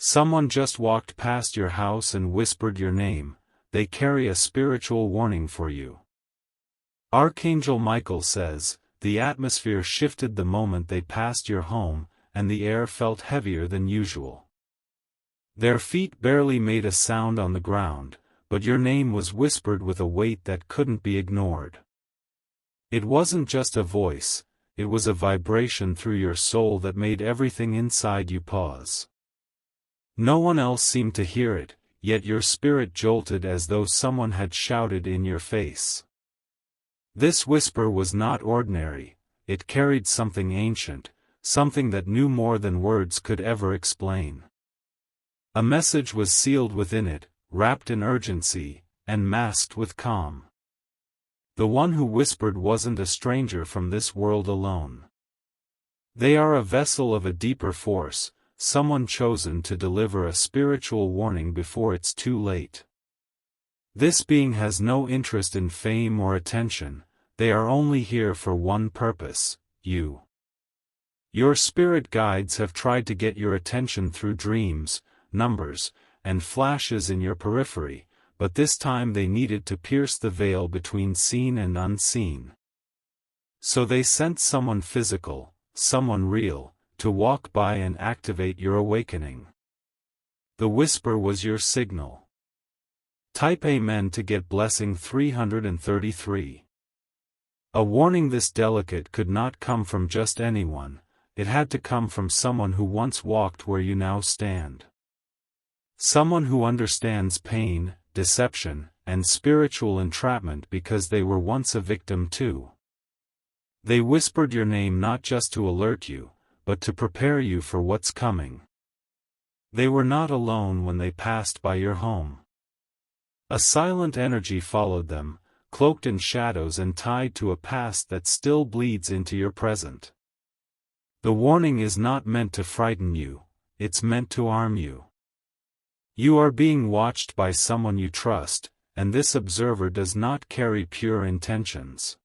Someone just walked past your house and whispered your name. They carry a spiritual warning for you. Archangel Michael says, the atmosphere shifted the moment they passed your home, and the air felt heavier than usual. Their feet barely made a sound on the ground, but your name was whispered with a weight that couldn't be ignored. It wasn't just a voice, it was a vibration through your soul that made everything inside you pause. No one else seemed to hear it, yet your spirit jolted as though someone had shouted in your face. This whisper was not ordinary, it carried something ancient, something that knew more than words could ever explain. A message was sealed within it, wrapped in urgency, and masked with calm. The one who whispered wasn't a stranger from this world alone. They are a vessel of a deeper force, someone chosen to deliver a spiritual warning before it's too late. This being has no interest in fame or attention, they are only here for one purpose, you. Your spirit guides have tried to get your attention through dreams, numbers, and flashes in your periphery, but this time they needed to pierce the veil between seen and unseen. So they sent someone physical, someone real, to walk by and activate your awakening. The whisper was your signal. Type Amen to get blessing 333. A warning this delicate could not come from just anyone, it had to come from someone who once walked where you now stand. Someone who understands pain, deception, and spiritual entrapment because they were once a victim too. They whispered your name not just to alert you, but to prepare you for what's coming. They were not alone when they passed by your home. A silent energy followed them, cloaked in shadows and tied to a past that still bleeds into your present. The warning is not meant to frighten you, it's meant to arm you. You are being watched by someone you trust, and this observer does not carry pure intentions.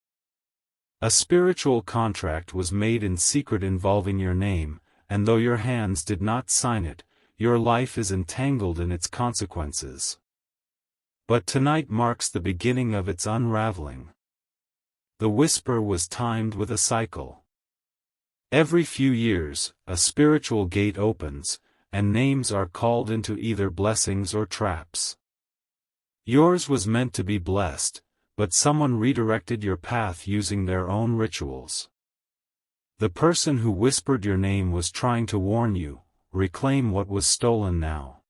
A spiritual contract was made in secret involving your name, and though your hands did not sign it, your life is entangled in its consequences. But tonight marks the beginning of its unraveling. The whisper was timed with a cycle. Every few years, a spiritual gate opens, and names are called into either blessings or traps. Yours was meant to be blessed, but someone redirected your path using their own rituals. The person who whispered your name was trying to warn you, reclaim what was stolen now.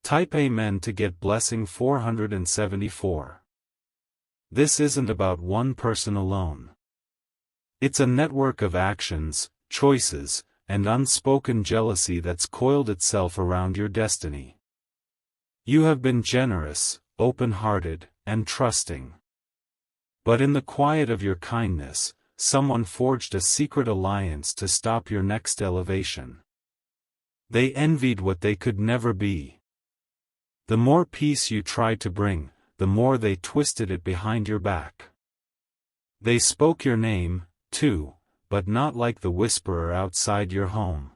Type Amen to get blessing 474. This isn't about one person alone. It's a network of actions, choices, and unspoken jealousy that's coiled itself around your destiny. You have been generous, open-hearted, and trusting. But in the quiet of your kindness, someone forged a secret alliance to stop your next elevation. They envied what they could never be. The more peace you tried to bring, the more they twisted it behind your back. They spoke your name, too, but not like the whisperer outside your home.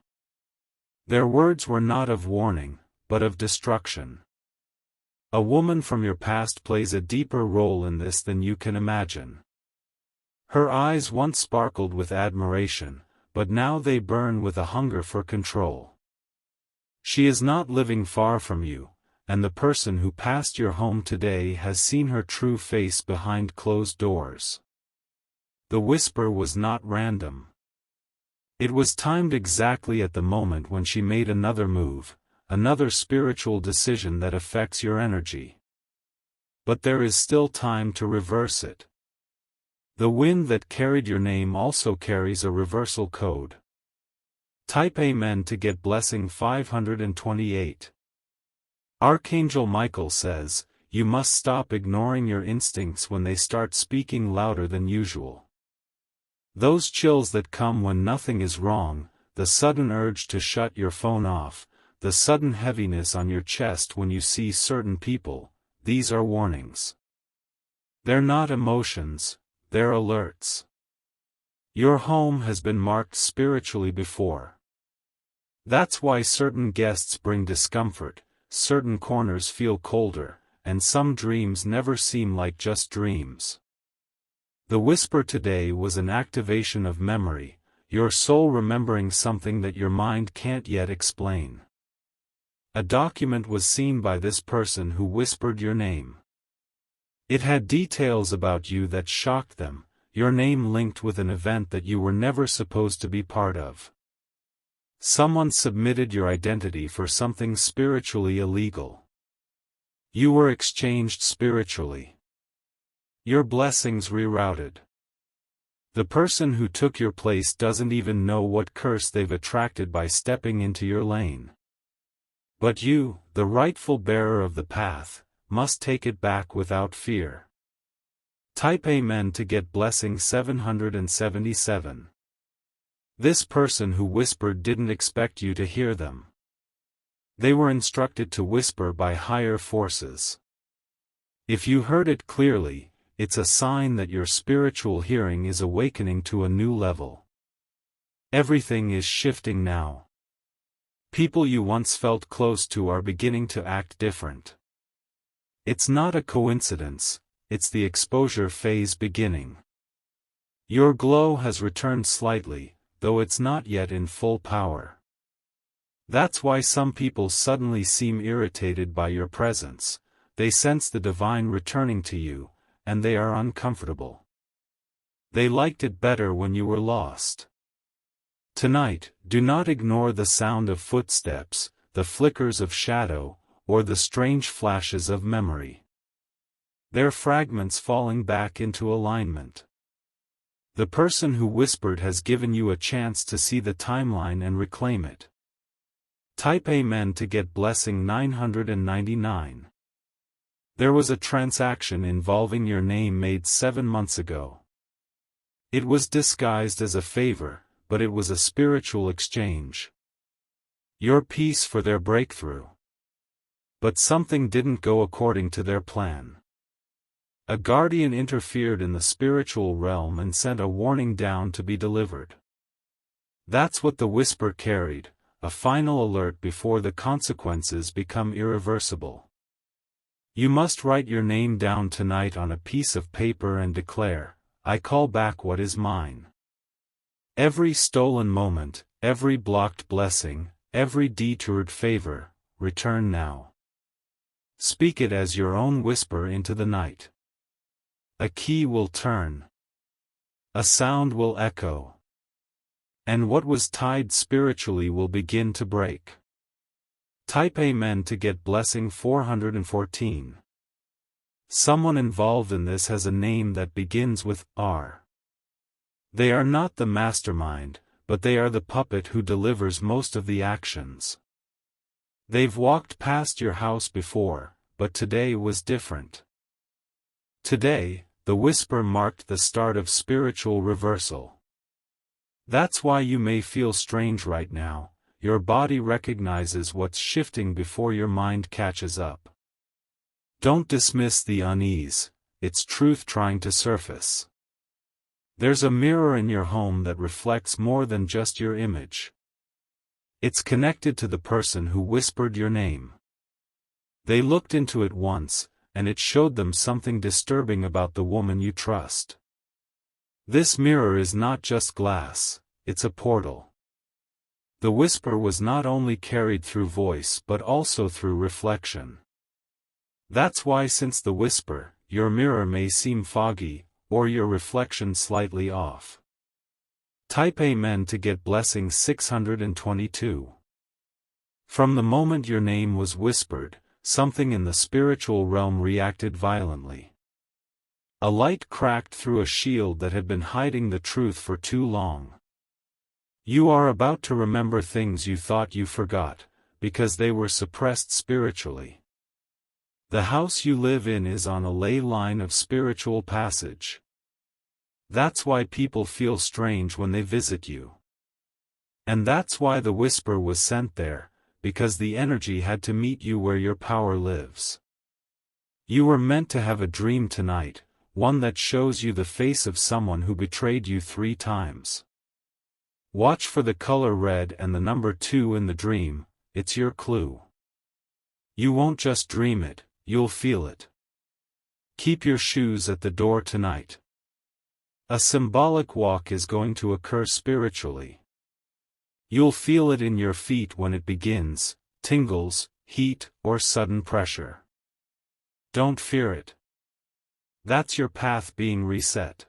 Their words were not of warning, but of destruction. A woman from your past plays a deeper role in this than you can imagine. Her eyes once sparkled with admiration, but now they burn with a hunger for control. She is not living far from you, and the person who passed your home today has seen her true face behind closed doors. The whisper was not random. It was timed exactly at the moment when she made another move, another spiritual decision that affects your energy. But there is still time to reverse it. The wind that carried your name also carries a reversal code. Type Amen to get blessing 528. Archangel Michael says, you must stop ignoring your instincts when they start speaking louder than usual. Those chills that come when nothing is wrong, the sudden urge to shut your phone off, the sudden heaviness on your chest when you see certain people, these are warnings. They're not emotions, they're alerts. Your home has been marked spiritually before. That's why certain guests bring discomfort, certain corners feel colder, and some dreams never seem like just dreams. The whisper today was an activation of memory, your soul remembering something that your mind can't yet explain. A document was seen by this person who whispered your name. It had details about you that shocked them, your name linked with an event that you were never supposed to be part of. Someone submitted your identity for something spiritually illegal. You were exchanged spiritually. Your blessings rerouted. The person who took your place doesn't even know what curse they've attracted by stepping into your lane. But you, the rightful bearer of the path, must take it back without fear. Type Amen to get blessing 777. This person who whispered didn't expect you to hear them. They were instructed to whisper by higher forces. If you heard it clearly, it's a sign that your spiritual hearing is awakening to a new level. Everything is shifting now. People you once felt close to are beginning to act different. It's not a coincidence, it's the exposure phase beginning. Your glow has returned slightly, though it's not yet in full power. That's why some people suddenly seem irritated by your presence, they sense the divine returning to you, and they are uncomfortable. They liked it better when you were lost. Tonight, do not ignore the sound of footsteps, the flickers of shadow, or the strange flashes of memory. They're fragments falling back into alignment. The person who whispered has given you a chance to see the timeline and reclaim it. Type Amen to get blessing 999. There was a transaction involving your name made 7 months ago. It was disguised as a favor, but it was a spiritual exchange. Your piece for their breakthrough. But something didn't go according to their plan. A guardian interfered in the spiritual realm and sent a warning down to be delivered. That's what the whisper carried, a final alert before the consequences become irreversible. You must write your name down tonight on a piece of paper and declare, I call back what is mine. Every stolen moment, every blocked blessing, every detoured favor, return now. Speak it as your own whisper into the night. A key will turn. A sound will echo. And what was tied spiritually will begin to break. Type Amen to get blessing 414. Someone involved in this has a name that begins with R. They are not the mastermind, but they are the puppet who delivers most of the actions. They've walked past your house before, but today was different. Today, the whisper marked the start of spiritual reversal. That's why you may feel strange right now, your body recognizes what's shifting before your mind catches up. Don't dismiss the unease, it's truth trying to surface. There's a mirror in your home that reflects more than just your image. It's connected to the person who whispered your name. They looked into it once, and it showed them something disturbing about the woman you trust. This mirror is not just glass, it's a portal. The whisper was not only carried through voice but also through reflection. That's why since the whisper, your mirror may seem foggy, or your reflection slightly off. Type Amen to get blessing 622. From the moment your name was whispered, something in the spiritual realm reacted violently. A light cracked through a shield that had been hiding the truth for too long. You are about to remember things you thought you forgot, because they were suppressed spiritually. The house you live in is on a ley line of spiritual passage. That's why people feel strange when they visit you. And that's why the whisper was sent there, because the energy had to meet you where your power lives. You were meant to have a dream tonight, one that shows you the face of someone who betrayed you 3 times. Watch for the color red and the number 2 in the dream, it's your clue. You won't just dream it, you'll feel it. Keep your shoes at the door tonight. A symbolic walk is going to occur spiritually. You'll feel it in your feet when it begins, tingles, heat, or sudden pressure. Don't fear it. That's your path being reset.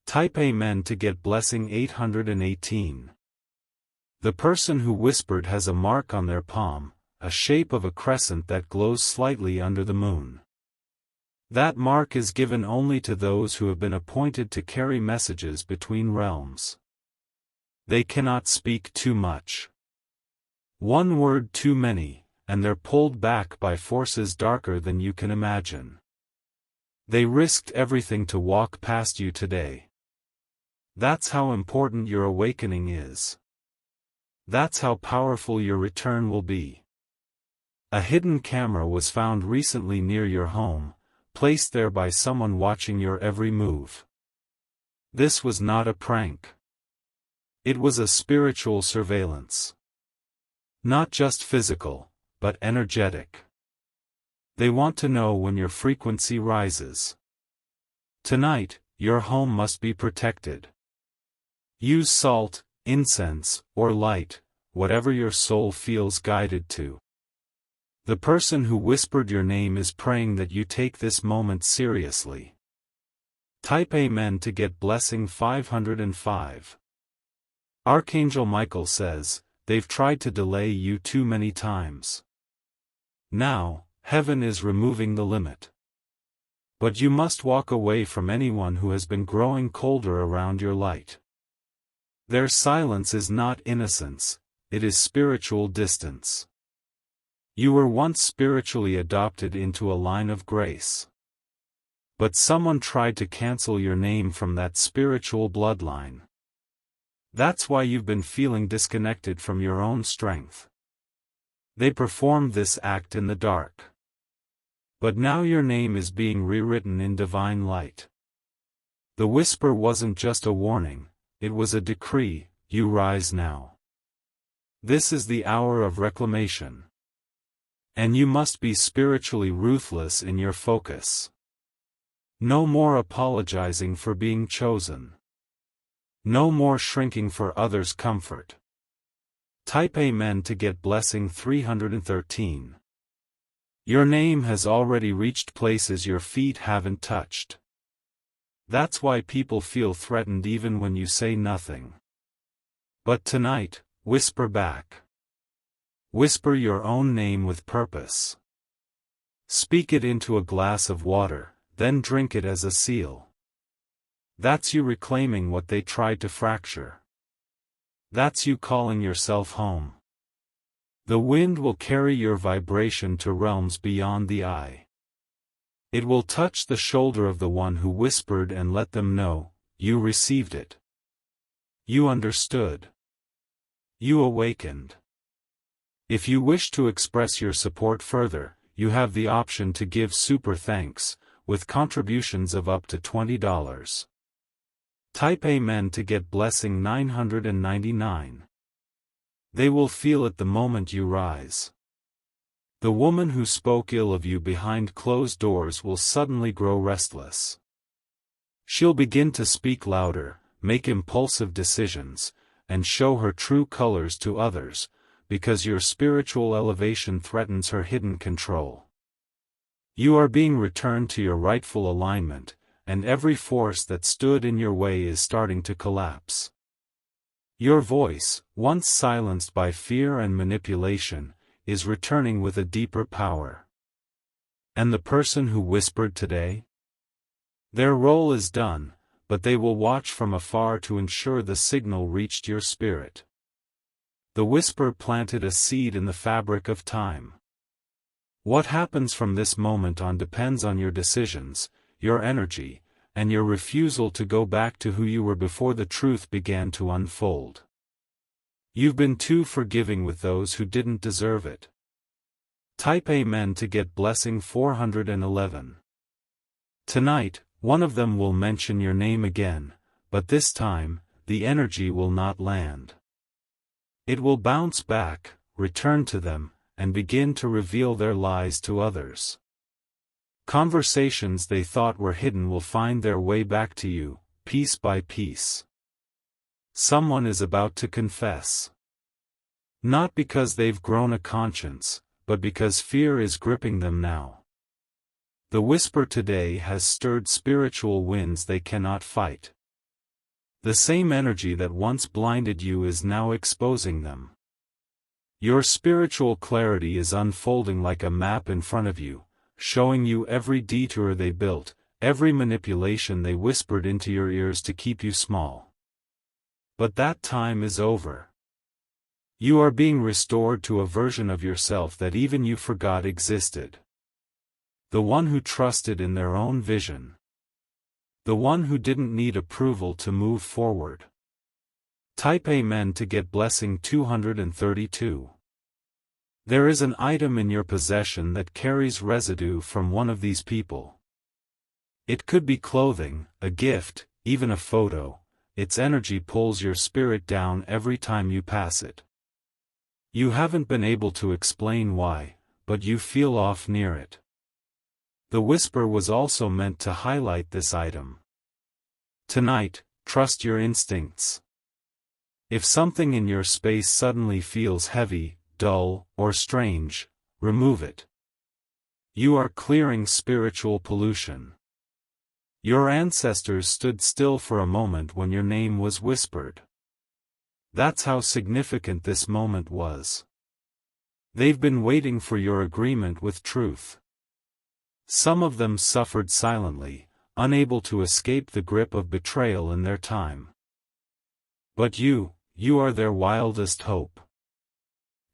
Type Amen to get blessing 818. The person who whispered has a mark on their palm, a shape of a crescent that glows slightly under the moon. That mark is given only to those who have been appointed to carry messages between realms. They cannot speak too much. One word too many, and they're pulled back by forces darker than you can imagine. They risked everything to walk past you today. That's how important your awakening is. That's how powerful your return will be. A hidden camera was found recently near your home, placed there by someone watching your every move. This was not a prank. It was a spiritual surveillance. Not just physical, but energetic. They want to know when your frequency rises. Tonight, your home must be protected. Use salt, incense, or light, whatever your soul feels guided to. The person who whispered your name is praying that you take this moment seriously. Type Amen to get blessing 505. Archangel Michael says, they've tried to delay you too many times. Now, heaven is removing the limit. But you must walk away from anyone who has been growing colder around your light. Their silence is not innocence, it is spiritual distance. You were once spiritually adopted into a line of grace. But someone tried to cancel your name from that spiritual bloodline. That's why you've been feeling disconnected from your own strength. They performed this act in the dark. But now your name is being rewritten in divine light. The whisper wasn't just a warning. It was a decree, you rise now. This is the hour of reclamation. And you must be spiritually ruthless in your focus. No more apologizing for being chosen. No more shrinking for others' comfort. Type Amen to get blessing 313. Your name has already reached places your feet haven't touched. That's why people feel threatened even when you say nothing. But tonight, whisper back. Whisper your own name with purpose. Speak it into a glass of water, then drink it as a seal. That's you reclaiming what they tried to fracture. That's you calling yourself home. The wind will carry your vibration to realms beyond the eye. It will touch the shoulder of the one who whispered and let them know, you received it. You understood. You awakened. If you wish to express your support further, you have the option to give super thanks, with contributions of up to $20. Type Amen to get blessing 999. They will feel it the moment you rise. The woman who spoke ill of you behind closed doors will suddenly grow restless. She'll begin to speak louder, make impulsive decisions, and show her true colors to others, because your spiritual elevation threatens her hidden control. You are being returned to your rightful alignment, and every force that stood in your way is starting to collapse. Your voice, once silenced by fear and manipulation, is returning with a deeper power. And the person who whispered today? Their role is done, but they will watch from afar to ensure the signal reached your spirit. The whisper planted a seed in the fabric of time. What happens from this moment on depends on your decisions, your energy, and your refusal to go back to who you were before the truth began to unfold. You've been too forgiving with those who didn't deserve it. Type Amen to get blessing 411. Tonight, one of them will mention your name again, but this time, the energy will not land. It will bounce back, return to them, and begin to reveal their lies to others. Conversations they thought were hidden will find their way back to you, piece by piece. Someone is about to confess. Not because they've grown a conscience, but because fear is gripping them now. The whisper today has stirred spiritual winds they cannot fight. The same energy that once blinded you is now exposing them. Your spiritual clarity is unfolding like a map in front of you, showing you every detour they built, every manipulation they whispered into your ears to keep you small. But that time is over. You are being restored to a version of yourself that even you forgot existed. The one who trusted in their own vision. The one who didn't need approval to move forward. Type Amen to get blessing 232. There is an item in your possession that carries residue from one of these people. It could be clothing, a gift, even a photo. Its energy pulls your spirit down every time you pass it. You haven't been able to explain why, but you feel off near it. The whisper was also meant to highlight this item. Tonight, trust your instincts. If something in your space suddenly feels heavy, dull, or strange, remove it. You are clearing spiritual pollution. Your ancestors stood still for a moment when your name was whispered. That's how significant this moment was. They've been waiting for your agreement with truth. Some of them suffered silently, unable to escape the grip of betrayal in their time. But you are their wildest hope.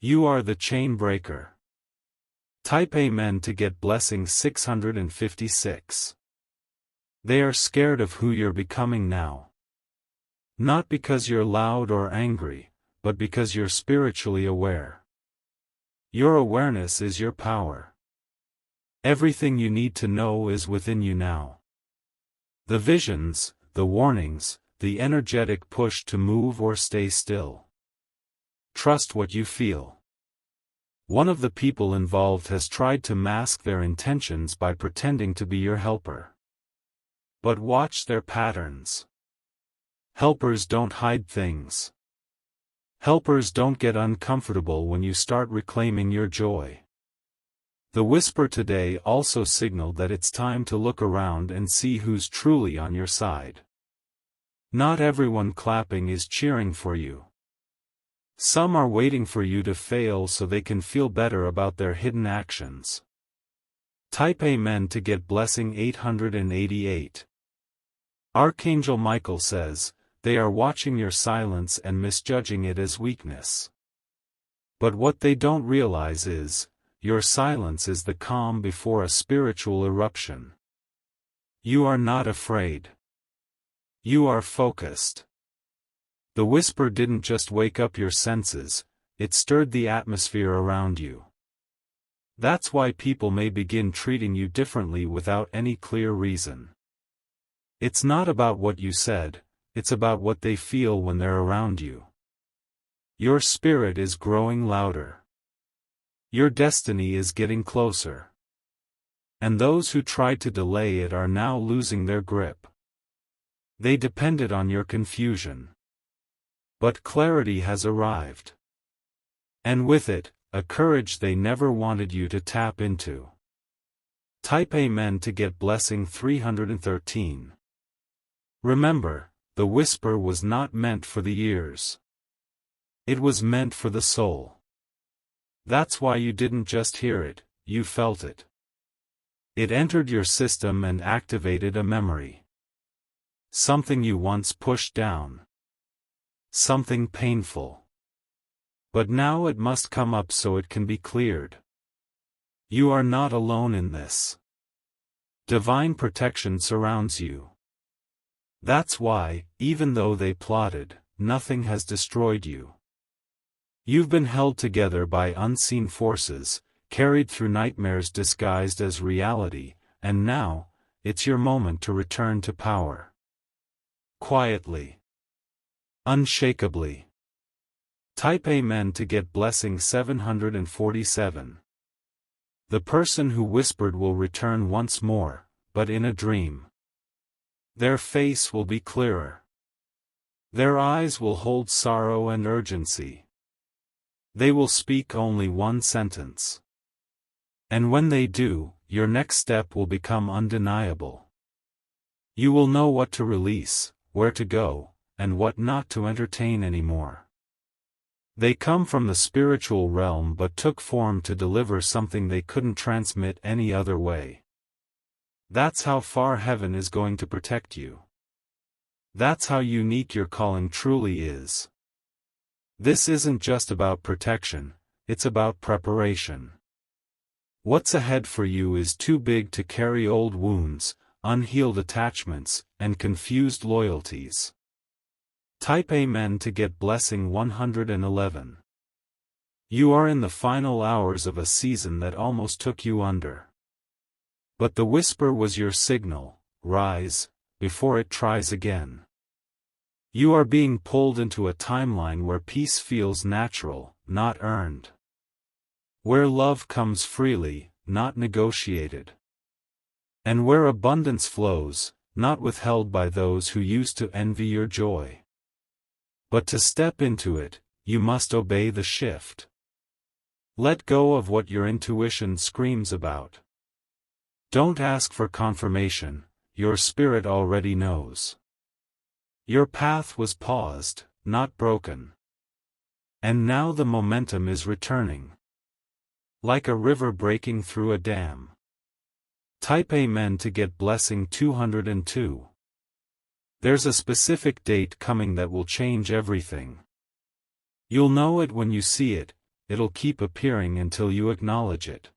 You are the chain breaker. Type Amen to get blessing 656. They are scared of who you're becoming now. Not because you're loud or angry, but because you're spiritually aware. Your awareness is your power. Everything you need to know is within you now. The visions, the warnings, the energetic push to move or stay still. Trust what you feel. One of the people involved has tried to mask their intentions by pretending to be your helper. But watch their patterns. Helpers don't hide things. Helpers don't get uncomfortable when you start reclaiming your joy. The whisper today also signaled that it's time to look around and see who's truly on your side. Not everyone clapping is cheering for you. Some are waiting for you to fail so they can feel better about their hidden actions. Type Amen to get blessing 888. Archangel Michael says, they are watching your silence and misjudging it as weakness. But what they don't realize is, your silence is the calm before a spiritual eruption. You are not afraid. You are focused. The whisper didn't just wake up your senses, it stirred the atmosphere around you. That's why people may begin treating you differently without any clear reason. It's not about what you said, it's about what they feel when they're around you. Your spirit is growing louder. Your destiny is getting closer. And those who tried to delay it are now losing their grip. They depended on your confusion. But clarity has arrived. And with it, a courage they never wanted you to tap into. Type Amen to get blessing 313. Remember, the whisper was not meant for the ears. It was meant for the soul. That's why you didn't just hear it, you felt it. It entered your system and activated a memory. Something you once pushed down. Something painful. But now it must come up so it can be cleared. You are not alone in this. Divine protection surrounds you. That's why, even though they plotted, nothing has destroyed you. You've been held together by unseen forces, carried through nightmares disguised as reality, and now, it's your moment to return to power. Quietly. unshakably. Type Amen to get blessing 747. The person who whispered will return once more, but in a dream. Their face will be clearer. Their eyes will hold sorrow and urgency. They will speak only one sentence. And when they do, your next step will become undeniable. You will know what to release, where to go, and what not to entertain anymore. They come from the spiritual realm but took form to deliver something they couldn't transmit any other way. That's how far heaven is going to protect you. That's how unique your calling truly is. This isn't just about protection, it's about preparation. What's ahead for you is too big to carry old wounds, unhealed attachments, and confused loyalties. Type Amen to get blessing 111. You are in the final hours of a season that almost took you under. But the whisper was your signal, rise, before it tries again. You are being pulled into a timeline where peace feels natural, not earned. Where love comes freely, not negotiated. And where abundance flows, not withheld by those who used to envy your joy. But to step into it, you must obey the shift. Let go of what your intuition screams about. Don't ask for confirmation, your spirit already knows. Your path was paused, not broken. And now the momentum is returning. Like a river breaking through a dam. Type Amen to get blessing 202. There's a specific date coming that will change everything. You'll know it when you see it, it'll keep appearing until you acknowledge it.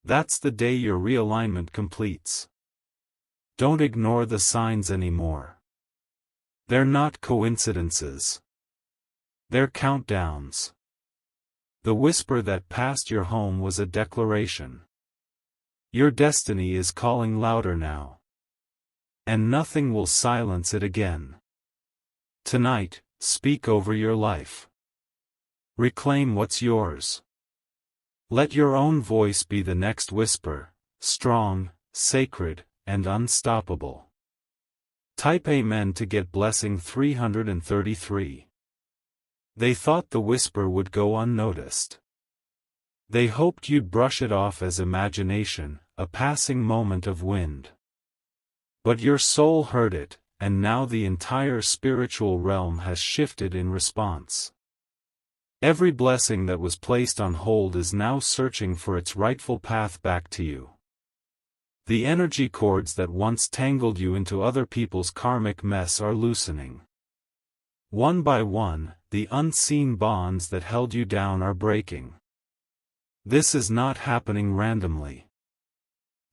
That's the day your realignment completes. Don't ignore the signs anymore. They're not coincidences. They're countdowns. The whisper that passed your home was a declaration. Your destiny is calling louder now. And nothing will silence it again. Tonight, speak over your life. Reclaim what's yours. Let your own voice be the next whisper, strong, sacred, and unstoppable. Type Amen to get blessing 333. They thought the whisper would go unnoticed. They hoped you'd brush it off as imagination, a passing moment of wind. But your soul heard it, and now the entire spiritual realm has shifted in response. Every blessing that was placed on hold is now searching for its rightful path back to you. The energy cords that once tangled you into other people's karmic mess are loosening. One by one, the unseen bonds that held you down are breaking. This is not happening randomly.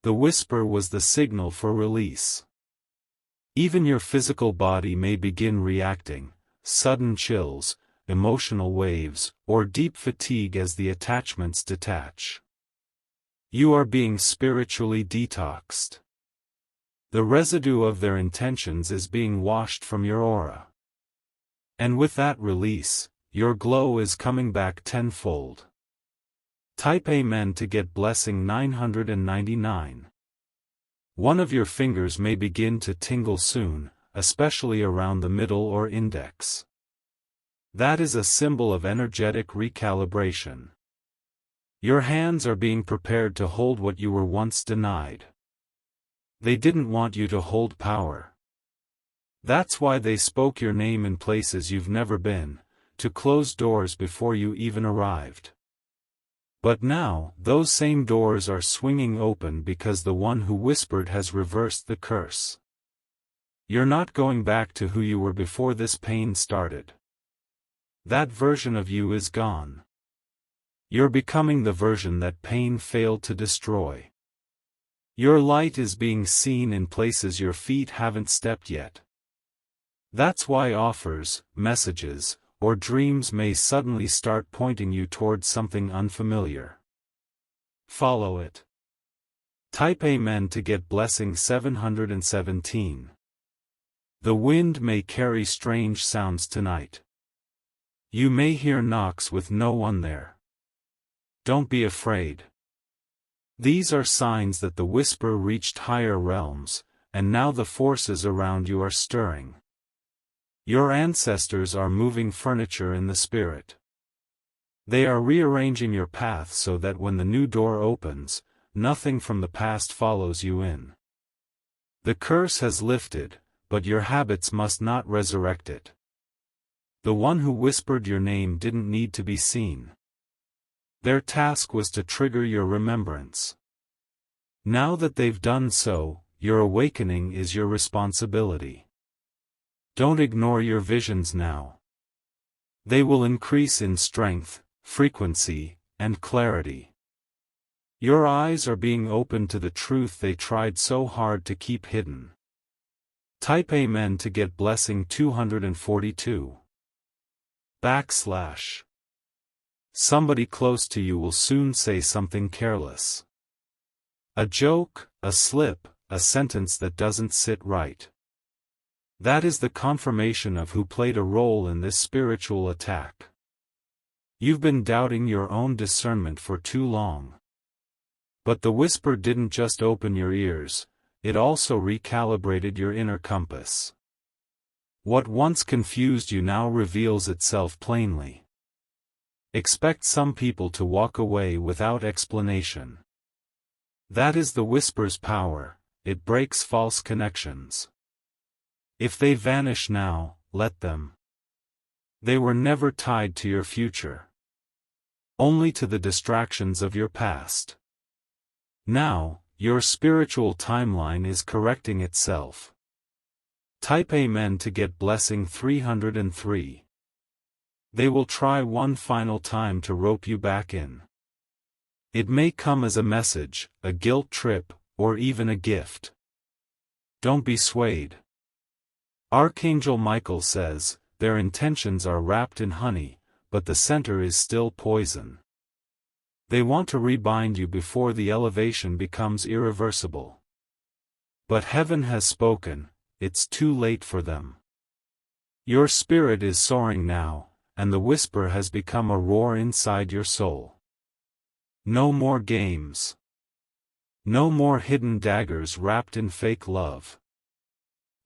The whisper was the signal for release. Even your physical body may begin reacting, sudden chills, emotional waves, or deep fatigue as the attachments detach. You are being spiritually detoxed. The residue of their intentions is being washed from your aura. And with that release, your glow is coming back tenfold. Type Amen to get blessing 999. One of your fingers may begin to tingle soon, especially around the middle or index. That is a symbol of energetic recalibration. Your hands are being prepared to hold what you were once denied. They didn't want you to hold power. That's why they spoke your name in places you've never been, to close doors before you even arrived. But now, those same doors are swinging open because the one who whispered has reversed the curse. You're not going back to who you were before this pain started. That version of you is gone. You're becoming the version that pain failed to destroy. Your light is being seen in places your feet haven't stepped yet. That's why offers, messages, or dreams may suddenly start pointing you towards something unfamiliar. Follow it. Type Amen to get blessing 717. The wind may carry strange sounds tonight. You may hear knocks with no one there. Don't be afraid. These are signs that the whisper reached higher realms, and now the forces around you are stirring. Your ancestors are moving furniture in the spirit. They are rearranging your path so that when the new door opens, nothing from the past follows you in. The curse has lifted, but your habits must not resurrect it. The one who whispered your name didn't need to be seen. Their task was to trigger your remembrance. Now that they've done so, your awakening is your responsibility. Don't ignore your visions now. They will increase in strength, frequency, and clarity. Your eyes are being opened to the truth they tried so hard to keep hidden. Type Amen to get blessing 242. / Somebody close to you will soon say something careless. A joke, a slip, a sentence that doesn't sit right. That is the confirmation of who played a role in this spiritual attack. You've been doubting your own discernment for too long. But the whisper didn't just open your ears, it also recalibrated your inner compass. What once confused you now reveals itself plainly. Expect some people to walk away without explanation. That is the whisper's power, it breaks false connections. If they vanish now, let them. They were never tied to your future. Only to the distractions of your past. Now, your spiritual timeline is correcting itself. Type Amen to get blessing 303. They will try one final time to rope you back in. It may come as a message, a guilt trip, or even a gift. Don't be swayed. Archangel Michael says, their intentions are wrapped in honey, but the center is still poison. They want to rebind you before the elevation becomes irreversible. But heaven has spoken, it's too late for them. Your spirit is soaring now, and the whisper has become a roar inside your soul. No more games. No more hidden daggers wrapped in fake love.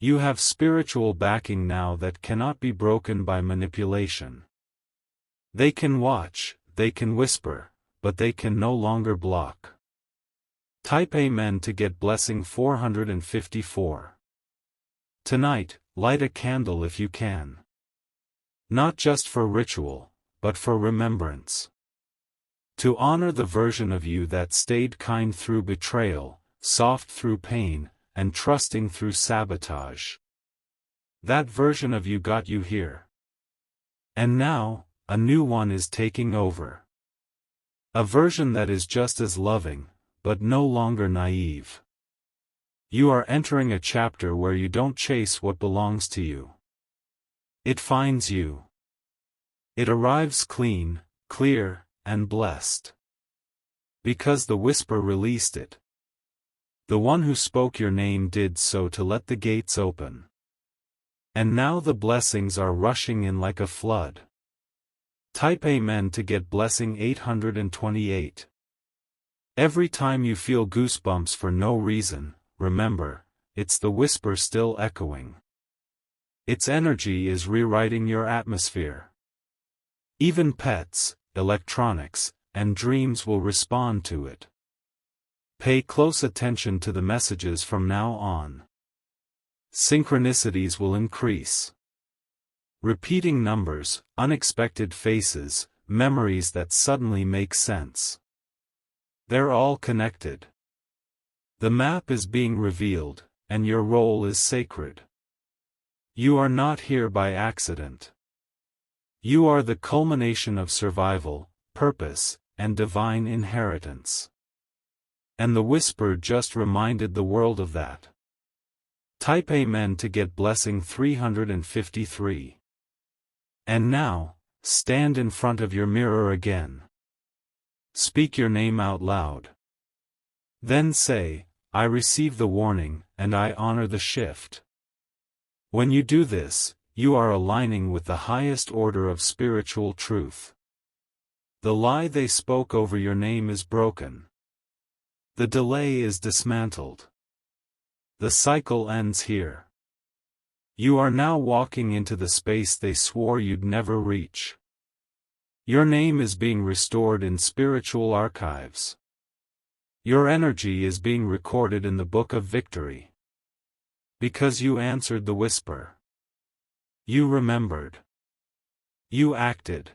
You have spiritual backing now that cannot be broken by manipulation. They can watch, they can whisper, but they can no longer block. Type Amen to get blessing 454. Tonight, light a candle if you can. Not just for ritual, but for remembrance. To honor the version of you that stayed kind through betrayal, soft through pain, and trusting through sabotage. That version of you got you here. And now, a new one is taking over. A version that is just as loving, but no longer naive. You are entering a chapter where you don't chase what belongs to you. It finds you. It arrives clean, clear, and blessed. Because the whisper released it. The one who spoke your name did so to let the gates open. And now the blessings are rushing in like a flood. Type Amen to get blessing 828. Every time you feel goosebumps for no reason, remember, it's the whisper still echoing. Its energy is rewriting your atmosphere. Even pets, electronics, and dreams will respond to it. Pay close attention to the messages from now on. Synchronicities will increase. Repeating numbers, unexpected faces, memories that suddenly make sense. They're all connected. The map is being revealed, and your role is sacred. You are not here by accident. You are the culmination of survival, purpose, and divine inheritance. And the whisper just reminded the world of that. Type Amen to get blessing 353. And now, stand in front of your mirror again. Speak your name out loud. Then say, I receive the warning, and I honor the shift. When you do this, you are aligning with the highest order of spiritual truth. The lie they spoke over your name is broken. The delay is dismantled. The cycle ends here. You are now walking into the space they swore you'd never reach. Your name is being restored in spiritual archives. Your energy is being recorded in the Book of Victory. Because you answered the whisper. You remembered. You acted.